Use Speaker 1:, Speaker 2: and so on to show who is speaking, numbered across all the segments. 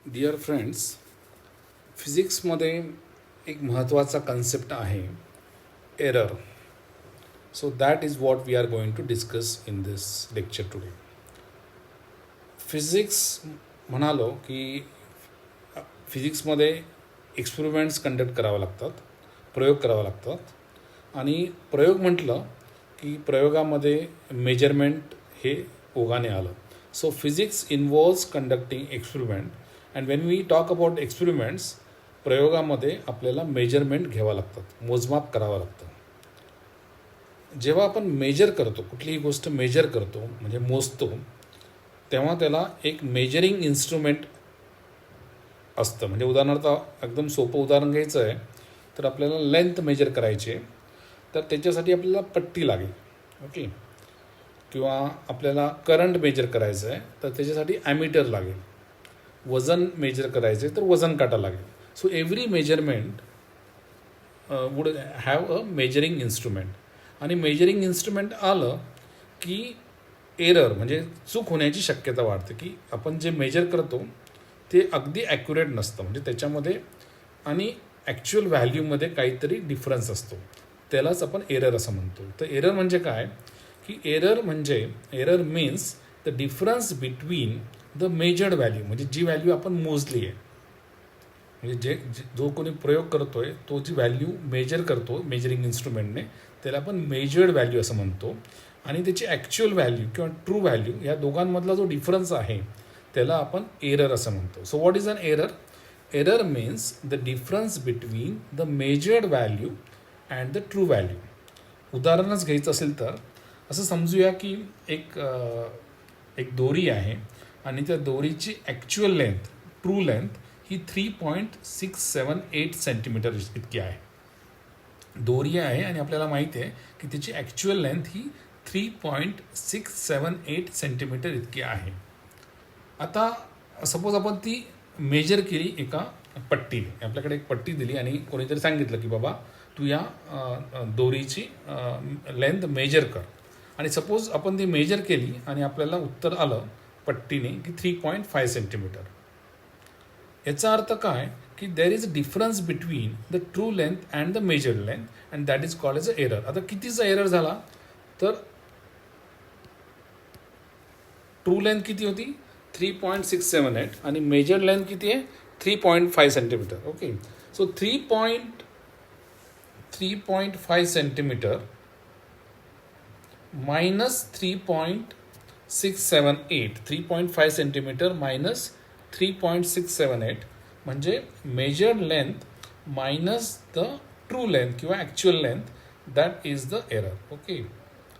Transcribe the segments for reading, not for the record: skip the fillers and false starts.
Speaker 1: Dear friends, फिजिक्समध्ये एक महत्त्वाचा concept आहे error. So that is what we are going to discuss in this lecture today. Physics म्हणालो की फिजिक्समध्ये experiments conduct करावे लागतात, प्रयोग करावे लागतात. आणि प्रयोग म्हटलं की प्रयोगामध्ये मेजरमेंट हे ओघाने आलं. So physics involves conducting experiment. And when we talk about experiments, प्रयोगामध्ये आपल्याला मेजरमेंट घ्यावं लागतात, मोजमाप करावं लागतं. जेव्हा आपण मेजर करतो, कुठलीही गोष्ट मेजर करतो म्हणजे मोजतो, तेव्हा त्याला एक मेजरिंग इन्स्ट्रुमेंट असतं. म्हणजे उदाहरणार्थ एकदम सोपं उदाहरण घ्यायचं आहे तर आपल्याला लेंथ मेजर करायची आहे, तर त्याच्यासाठी आपल्याला पट्टी लागेल. ओके. किंवा आपल्याला करंट मेजर करायचं आहे तर त्याच्यासाठी ॲमीटर लागेल. वजन मेजर करायचं आहे तर वजन काटा लागेल. So every measurement would have a measuring instrument. आणि मेजरिंग इन्स्ट्रुमेंट आलं की एरर म्हणजे चूक होण्याची शक्यता वाढते, की आपण जे मेजर करतो ते अगदी ॲक्युरेट नसतं. म्हणजे त्याच्यामध्ये आणि ॲक्च्युअल व्हॅल्यूमध्ये काहीतरी डिफरन्स असतो, त्यालाच आपण एरर असं म्हणतो. तर एरर म्हणजे काय की error means the difference between the measured value, म्हणजे जी व्हॅल्यू आपण मोजली आहे, म्हणजे जो कोणी प्रयोग करतो आहे तो जी व्हॅल्यू मेजर करतो मेजरिंग इन्स्ट्रुमेंटने, त्याला आपण मेजर्ड व्हॅल्यू असं म्हणतो. आणि त्याची ॲक्च्युअल व्हॅल्यू किंवा ट्रू व्हॅल्यू या दोघांमधला जो डिफरन्स आहे त्याला आपण एरर असं म्हणतो. So what is an error? Error means the difference between the measured value and the true value. उदाहरणच घ्यायचं असेल तर असं समजूया की एक दोरी आहे आणि त्या दोरीची ॲक्च्युअल लेंथ, ट्रू लेंथ ही 3.678 सेंटीमीटर इतकी आहे. दोरी आहे आणि आपल्याला माहिती आहे की त्याची ॲक्च्युअल लेंथ ही 3.678 सेंटीमीटर इतकी आहे. आता सपोज आपण ती मेजर केली एका पट्टीने. आपल्याकडे एक पट्टी दिली आणि कोणीतरी सांगितलं की बाबा तू या दोरीची लेंथ मेजर कर. आणि सपोज आपण ती मेजर केली आणि आपल्याला उत्तर आलं पट्टीने की 3.5 सेंटीमीटर. याचा अर्थ काय की there is a difference between the true length and the measured length and that is called as a error. आता कितीचा एरर झाला तर ट्रू लेंथ किती होती 3.678 आणि मेजर्ड लेंथ किती आहे 3.5 centimetre. Okay. So 3.5 centimetre minus 3.678, 3.5 centimetre minus 3.678 म्हणजे measured length minus the true length किंवा actual length, that is the error. Okay.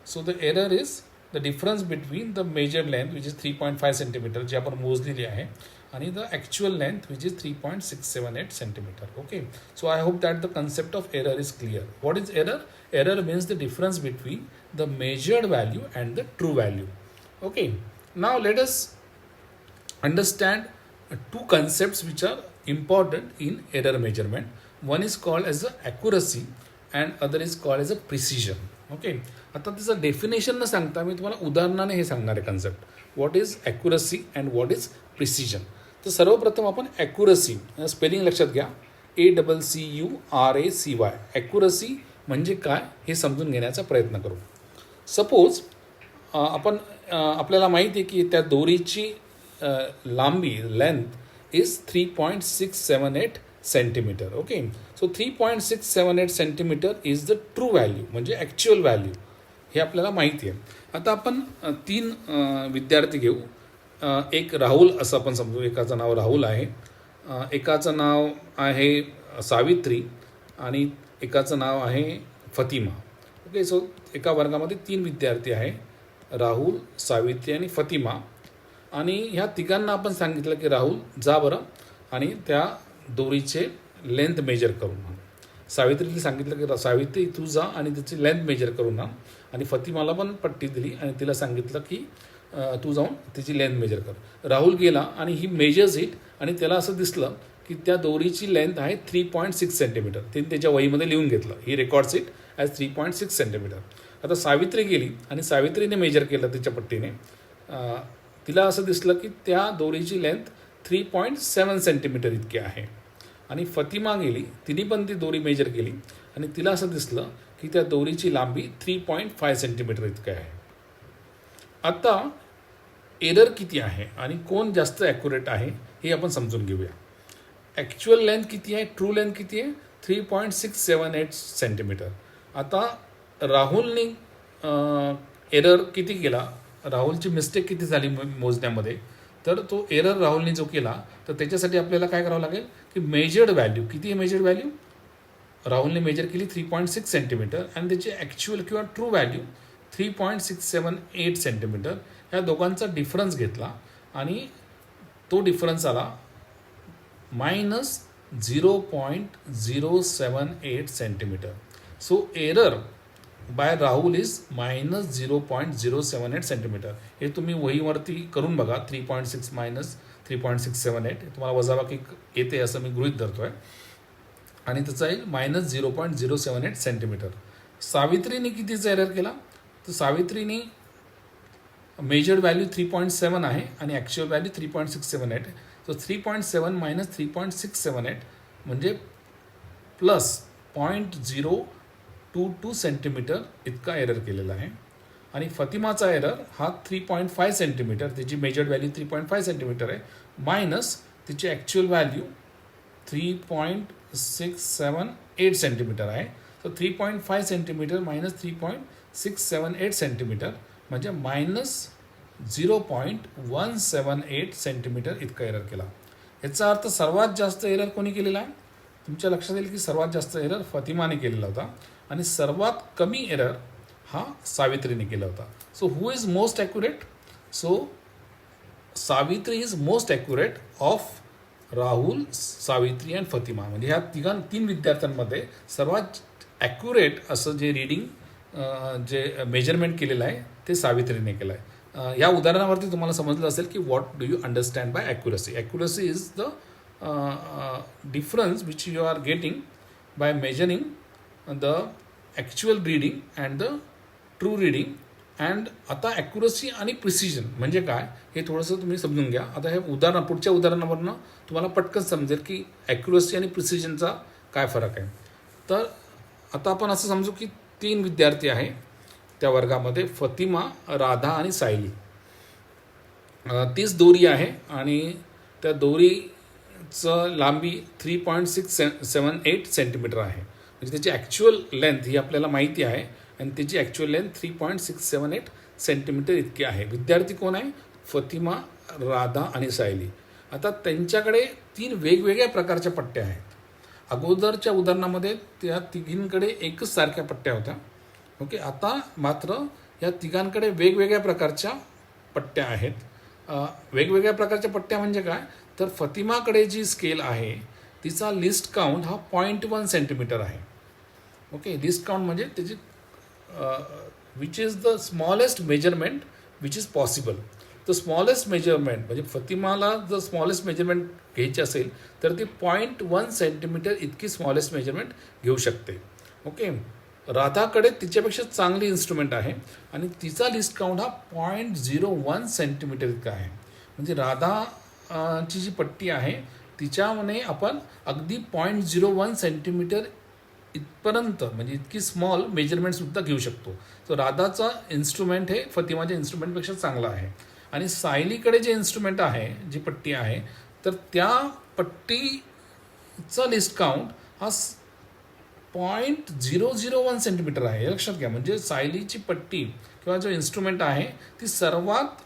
Speaker 1: So the error is the difference between the measured length which is 3.5 centimetre जी आपण मोजलेली आहे आणि the actual length which is 3.678 centimetre. Okay. So I hope that the concept of error is clear. What is error? Error means the difference between the measured value and the true value. Okay. Now let us understand two concepts which are important in error measurement. One is called as the accuracy and other is called as a precision. Okay. आता त्याचं definition न सांगता मी तुम्हाला उदाहरणाने हे सांगणार आहे concept. What is accuracy and what is precision. तर सर्वप्रथम आपण ॲक्युरसी स्पेलिंग लक्षात घ्या. ACCURACY. ॲक्युरसी म्हणजे काय हे समजून घेण्याचा प्रयत्न करू. सपोज आपल्याला माहिती आहे की त्या दोरीची लांबी length is 3.678 centimetre. Okay. So 3.678 centimetre is the true value म्हणजे ॲक्च्युअल व्हॅल्यू, हे आपल्याला माहिती आहे. आता आपण 3 विद्यार्थी घेऊ. एक राहुल असं आपण समजू. एकाचं नाव राहुल आहे, एकाचं नाव आहे सावित्री आणि एकाचं नाव आहे फतिमा. ओके. सो एका वर्गामध्ये 3 विद्यार्थी आहे, राहुल, सावित्री आणि फतिमा. आणि ह्या तिघांना आपण सांगितलं की राहुल जा बरं आणि त्या दोरीचे लेंथ मेजर करून आण. सावित्रीला सांगितलं की सावित्री तू जा आणि त्याची लेंथ मेजर करून आण. आणि फतिमाला पण पट्टी दिली आणि तिला सांगितलं की तू जाऊन तिची लेंथ मेजर कर. राहुल गेला आणि ही मेजर्स इट आणि त्याला असं दिसलं की त्या दोरीची लेंथ आहे 3.6 सेंटीमीटर. तिने त्याच्या वहीमध्ये लिहून घेतलं. ही रेकॉर्ड्स इट ॲज 3.6 सेंटीमीटर. आता सावित्री गेली आणि सावित्रीने मेजर केलं तिच्या पट्टीने. तिला असं दिसलं की त्या दोरीची लेंथ 3.7 सेंटीमीटर इतके आहे. आणि फतिमा गेली, तिने पण ती दोरी मेजर केली आणि तिला असं दिसलं की त्या दोरीची लांबी 3.5 सेंटीमीटर इतकी आहे. आता एरर किती आहे आणि कोण जास्त ॲक्युरेट आहे हे आपण समजून घेऊया. ॲक्च्युअल लेंथ किती आहे, ट्रू लेंथ किती आहे, 3.678 सेंटीमीटर. आता राहुलने एरर किती केला, राहुलची मिस्टेक किती झाली मोजण्यामध्ये, तर तो एरर राहुलने जो केला तर त्याच्यासाठी आपल्याला काय करावं लागेल की मेजर्ड व्हॅल्यू किती आहे, मेजर्ड व्हॅल्यू राहुलने मेजर केली 3.6 सेंटीमीटर आणि त्याची ॲक्च्युअल किंवा ट्रू व्हॅल्यू 3.678 सेंटीमीटर. ह्या दोघांचा डिफरन्स घेतला आणि तो डिफरन्स आला -0.078 centimetre. So error bye Rahul is -0.078 centimetre. हे तुम्ही वहीवरती करून बघा. 3.6 मायनस 3.678 तुम्हाला वजाबाकी येते असं मी गृहीत धरतोय आणि त्याचा येईल -0.078 सेंटीमीटर. सावित्रीने कितीचा एरर केला, तर सावित्रीने मेजर्ड व्हॅल्यू 3.7 आहे आणि ॲक्च्युअल व्हॅल्यू 3.678. सो 3.7 मायनस 3.678 म्हणजे प्लस 0.022 सेंटीमीटर इतका एरर केलेला आहे. आणि फतिमाचा एरर हा 3.5 सेंटीमीटर, त्याची मेजर्ड व्हॅल्यू 3.5 सेंटीमीटर आहे, मायनस तिची ॲक्च्युअल व्हॅल्यू 3.678 सेंटीमीटर आहे. तर 3.5 सेंटीमीटर मायनस 3.678 सेंटीमीटर म्हणजे -0.178 सेंटीमीटर इतका एरर केला. याचा अर्थ सर्वात जास्त एरर कोणी केलेला आहे, तुमच्या लक्षात येईल की सर्वात जास्त एरर फतिमाने केलेला होता आणि सर्वात कमी एरर हा सावित्रीने केला होता. So who is most accurate, so Savitri is most accurate of Rahul, Savitri and Fathima. म्हणजे ह्या तीन विद्यार्थ्यांमध्ये सर्वात ॲक्युरेट असं जे रीडिंग जे मेजरमेंट केलेलं आहे ते सावित्रीने केलं आहे. या उदाहरणावरती तुम्हाला समजलं असेल की what do you understand by accuracy. Accuracy is the difference which you are getting by measuring the actual reading and the true reading. And आता ॲक्युरसी आणि प्रिसिजन म्हणजे काय हे थोडंसं तुम्ही समजून घ्या. आता हे पुढच्या उदाहरणावरनं तुम्हाला पटकन समजेल की ॲक्युरसी आणि प्रिसिजनचा काय फरक आहे. तर आता आपण असं समजू की 3 विद्यार्थी आहे त्या वर्गामध्ये, फतिमा, राधा आणि सायली. 30 दोरी आहे आणि त्या दोरीचं लांबी 3.678 सेंटीमीटर आहे. म्हणजे त्याची ॲक्च्युअल लेंथ ही आपल्याला माहिती आहे आणि त्याची ॲक्च्युअल लेंथ 3.678 सेंटीमीटर इतकी आहे. विद्यार्थी कोण आहे, फतिमा, राधा आणि सायली. आता त्यांच्याकडे 3 वेगवेगळ्या प्रकारच्या पट्ट्या आहेत. अगोदरच्या उदाहरणामध्ये त्या तिघींकडे एकच सारख्या पट्ट्या होत्या. ओके, आता मात्र या तिघांकडे वेगवेगळ्या प्रकारच्या पट्ट्या आहेत. वेगवेगळ्या प्रकारच्या पट्ट्या म्हणजे काय, तर फतिमाकडे जी स्केल आहे तिचा लिस्ट काउंट हा 0.1 सेंटीमीटर आहे. ओके, लिस्ट काउंट म्हणजे त्याची which is the smallest measurement which is possible. तर स्मॉलेस्ट मेजरमेंट म्हणजे फतिमाला जर स्मॉलेस्ट मेजरमेंट घ्यायची असेल तर ती 0.1 सेंटीमीटर इतकी स्मॉलेस्ट मेजरमेंट घेऊ शकते. ओके, राधाकडे तिच्यापेक्षा चांगली इन्स्ट्रुमेंट आहे आणि तिचा लिस्ट काउंट हा 0.01 सेंटीमीटर इतका आहे. म्हणजे राधाची जी पट्टी आहे तिच्यामध्ये आपण अगदी 0.01 सेंटीमीटर इथपर्यंत म्हणजे इतकी स्मॉल मेजरमेंटसुद्धा घेऊ शकतो. तर राधाचा इन्स्ट्रुमेंट हे फतिमाच्या इन्स्ट्रुमेंटपेक्षा चांगला आहे. आणि सायलीकडे जे इन्स्ट्रुमेंट आहे, जी पट्टी आहे, तर त्या पट्टीचा लिस्ट काउंट हा 0.001 सेंटीमीटर आहे. हे लक्षात घ्या. म्हणजे सायलीची पट्टी किंवा जो इन्स्ट्रुमेंट आहे ती सर्वात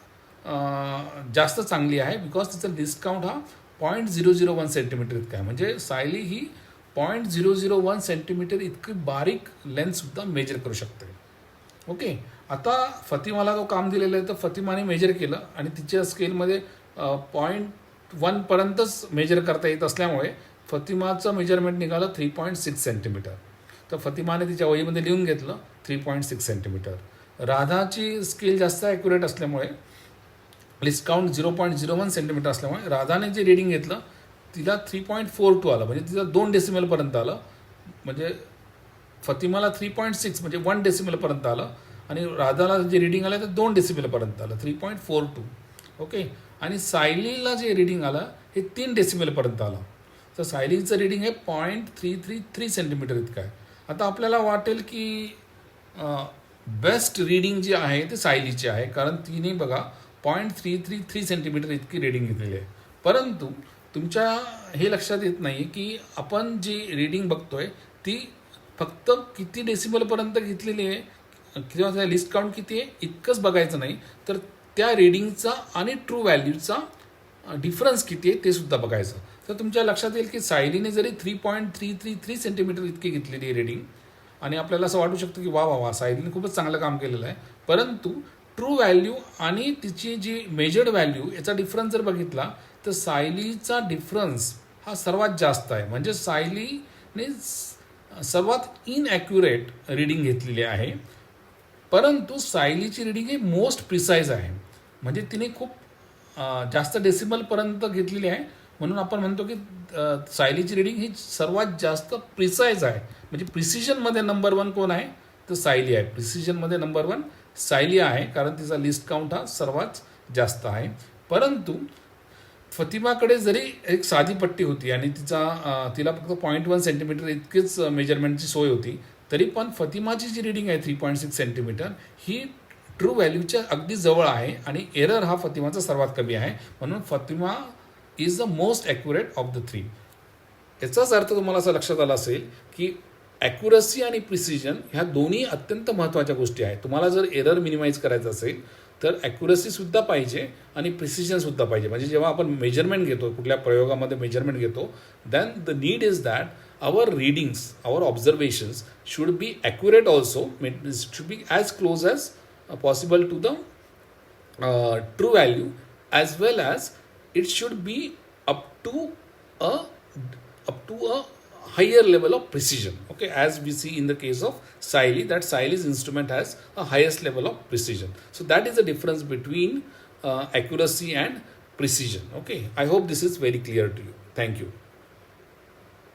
Speaker 1: जास्त चांगली आहे बिकॉज तिचा लिस्ट काउंट हा 0.001 सेंटीमीटर इतका आहे. म्हणजे सायली ही 0.001 सेंटीमीटर इतकी बारीक लेंथसुद्धा मेजर करू शकते. ओके, आता फतिमाला तो काम दिलेलं आहे तर फतिमाने मेजर केलं आणि तिच्या स्केलमध्ये 0.1 पर्यंतच मेजर करता येत असल्यामुळे फतिमाचं मेजरमेंट निघालं 3.6 सेंटीमीटर. तर फतिमाने तिच्या वहीमध्ये लिहून घेतलं 3.6 सेंटीमीटर. राधाची स्केल जास्त ॲक्युरेट असल्यामुळे लिस्ट काउंट 0.01 सेंटीमीटर असल्यामुळे राधाने जे रीडिंग घेतलं तिला 3.42 आलं. म्हणजे तिला 2 डेसिमलपर्यंत आलं. म्हणजे फतिमाला 3.6 म्हणजे 1 डेसिमलपर्यंत आलं आणि राधाला जे रीडिंग आलं ते 2 डेसिमलपर्यंत आलं, 3.42. ओके, आणि सायलीला जे रीडिंग आलं हे 3 डेसिबलपर्यंत आलं. तर सायलीचं रिडिंग हे 0.333 सेंटीमीटर इतकं आहे. आता आपल्याला वाटेल की बेस्ट रिडिंग जी आहे ते सायलीची आहे, कारण तिने बघा 0.333 सेंटीमीटर इतकी रिडिंग घेतलेली आहे. परंतु तुमच्या हे लक्षात येत नाही की आपण जी रिडिंग बघतोय ती फक्त किती डेसिबलपर्यंत घेतलेली आहे किंवा त्या लिस्ट काउंट किती आहे इतकंच बघायचं नाही, तर त्या रिडिंगचा आणि ट्रू व्हॅल्यूचा डिफरन्स किती आहे ते सुद्धा बघायचं. तर तुमच्या लक्षात येईल की सायलीने जरी 3.333 सेंटीमीटर इतकी घेतलेली आहे रिडिंग, आणि आपल्याला असं वाटू शकतं की वा वा वा सायलीने खूपच चांगलं काम केलेलं आहे, परंतु ट्रू व्हॅल्यू आणि तिची जी मेजर्ड व्हॅल्यू याचा डिफरन्स जर बघितला तर सायलीचा डिफरन्स हा सर्वात जास्त आहे. म्हणजे सायलीने सर्वात इनॲक्युरेट रिडिंग घेतलेली आहे, परंतु सायलीची रिडिंग ही मोस्ट प्रिसाईज आहे. म्हणजे तिने खूप जास्त डेसिबलपर्यंत घेतलेली आहे, म्हणून आपण म्हणतो की सायलीची रिडिंग ही सर्वात जास्त प्रिसाईज आहे. म्हणजे प्रिसिजनमध्ये नंबर 1 कोण आहे तर सायली आहे. प्रिसिजनमध्ये नंबर 1 सायली आहे, कारण तिचा लिस्ट काउंट हा सर्वात जास्त आहे. परंतु फतिमाकडे जरी एक साधी पट्टी होती आणि तिला फक्त 0.1 सेंटीमीटर इतकीच मेजरमेंटची सोय होती, तरी पण फतिमाची जी रिडिंग आहे 3.6 सेंटीमीटर ही ट्रू व्हॅल्यूच्या अगदी जवळ आहे आणि एरर हा फतिमाचा सर्वात कमी आहे. म्हणून Fathima is the most accurate of the 3. याचाच अर्थ तुम्हाला असं लक्षात आला असेल की ॲक्युरसी आणि प्रिसिजन ह्या दोन्ही अत्यंत महत्त्वाच्या गोष्टी आहेत. तुम्हाला जर एरर मिनिमाइज करायचं असेल तर ॲक्युरसीसुद्धा पाहिजे आणि प्रिसिजनसुद्धा पाहिजे. म्हणजे जेव्हा आपण मेजरमेंट घेतो, कुठल्या प्रयोगामध्ये मेजरमेंट घेतो, then the need is that our readings, our observations should be accurate also. It should be as close as possible to the true value, as well as it should be up to a higher level of precision. Okay, as we see in the case of Saily, that Saily's instrument has a highest level of precision. So that is the difference between accuracy and precision. Okay, I hope this is very clear to you. Thank you.